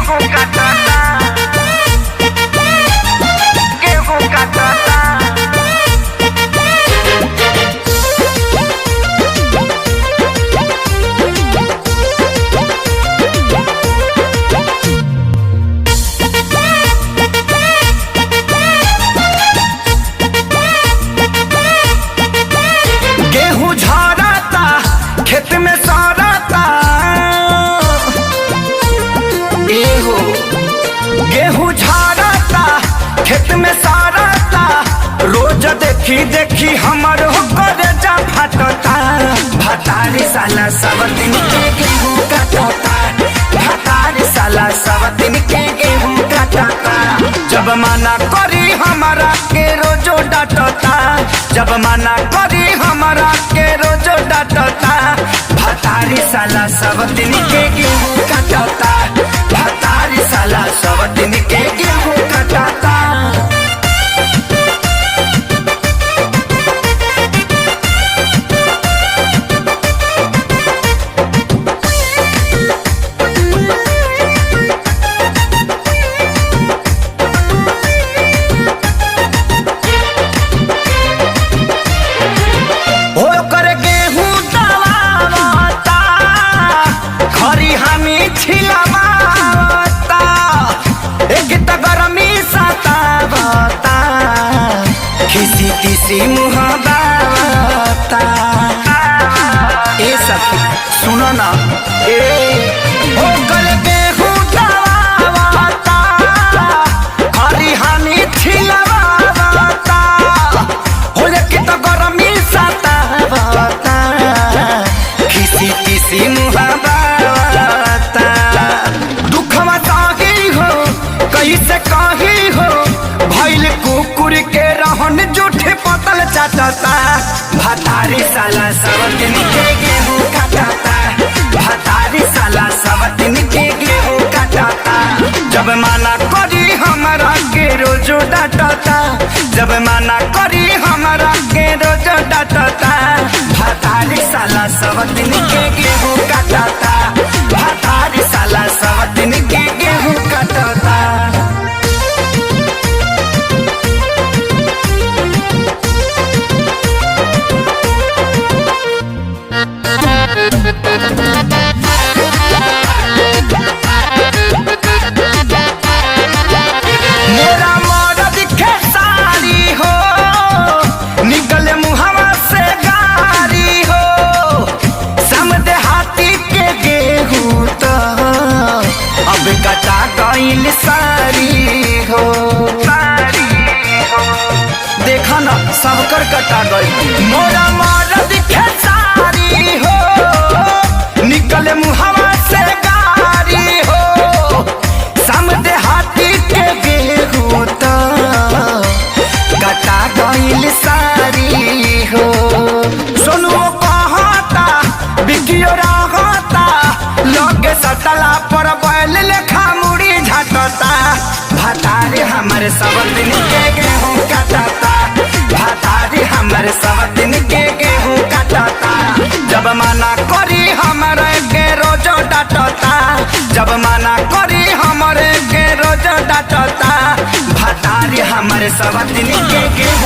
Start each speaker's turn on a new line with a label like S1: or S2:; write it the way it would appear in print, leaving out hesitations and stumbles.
S1: गेहूं काटता, गेहूं काटता।
S2: गेहूं झड़ता खेत में सड़ता, एहो गेहूं झड़ता खेत में सड़ता, रोज देखी देखी हमर करे जा फटता। भतारी साला सब दिन के गेहूं काटता, भतारी साला सब दिन के गेहूं काटता। जब मना करी हमारा के रोजो डांटता, जब मना करी हमारा के रोजो डांटता। भतारी साला सब दिन के गेहूं काटता, भतारी साला सब दिन के गेहूं काटता। किसी किसी मुहावता ए सखी सुनो ना, ए हो कर गेहूं दवावता, हरी हानि छिलवावता, हो कि तो गरमी सतावता। किसी किसी मुहावता दुखवा साही हो कैसे कही हो, भइल कुकुर के रहन जूठे पतल चाटता। भतारी साला सब दिन के गेहूं काटता, भतारी साला सब दिन के गेहूं काटता। जब मना करी हमारा के रोजो डांटता, जब मना करी हमारा के रोजो डांटता। भतारी साला सब दिन के गेहूं काटता, भतारी साला सब दिन के गेहूं काटता। मेरा मर्द खेसारी हो, निकले मुहवा से गारी हो, समझे हाथी के गेहूं तो अब कटा गइल सारी हो, सारी हो। देखा ना सबकर कटा गई। मोरा मर्द खेसारी हो, निकले मुहवा से गारी हो, समझे हाथी के गेहूं तो कटा गइल सारी हो। सोनू कहता बिकियो रहता, लोगे सटला पर बैल लेखा मुड़ी झटता। भतारी हमारे सब दिन के गेहूं काटता, भतारी हमारे सब दिन के गेहूं काटता। जब मना करी हमारे के रोजो डांटता, जब मना करी हमारे के रोजो डांटता। भतारी हमारे सब दिन के गेहूं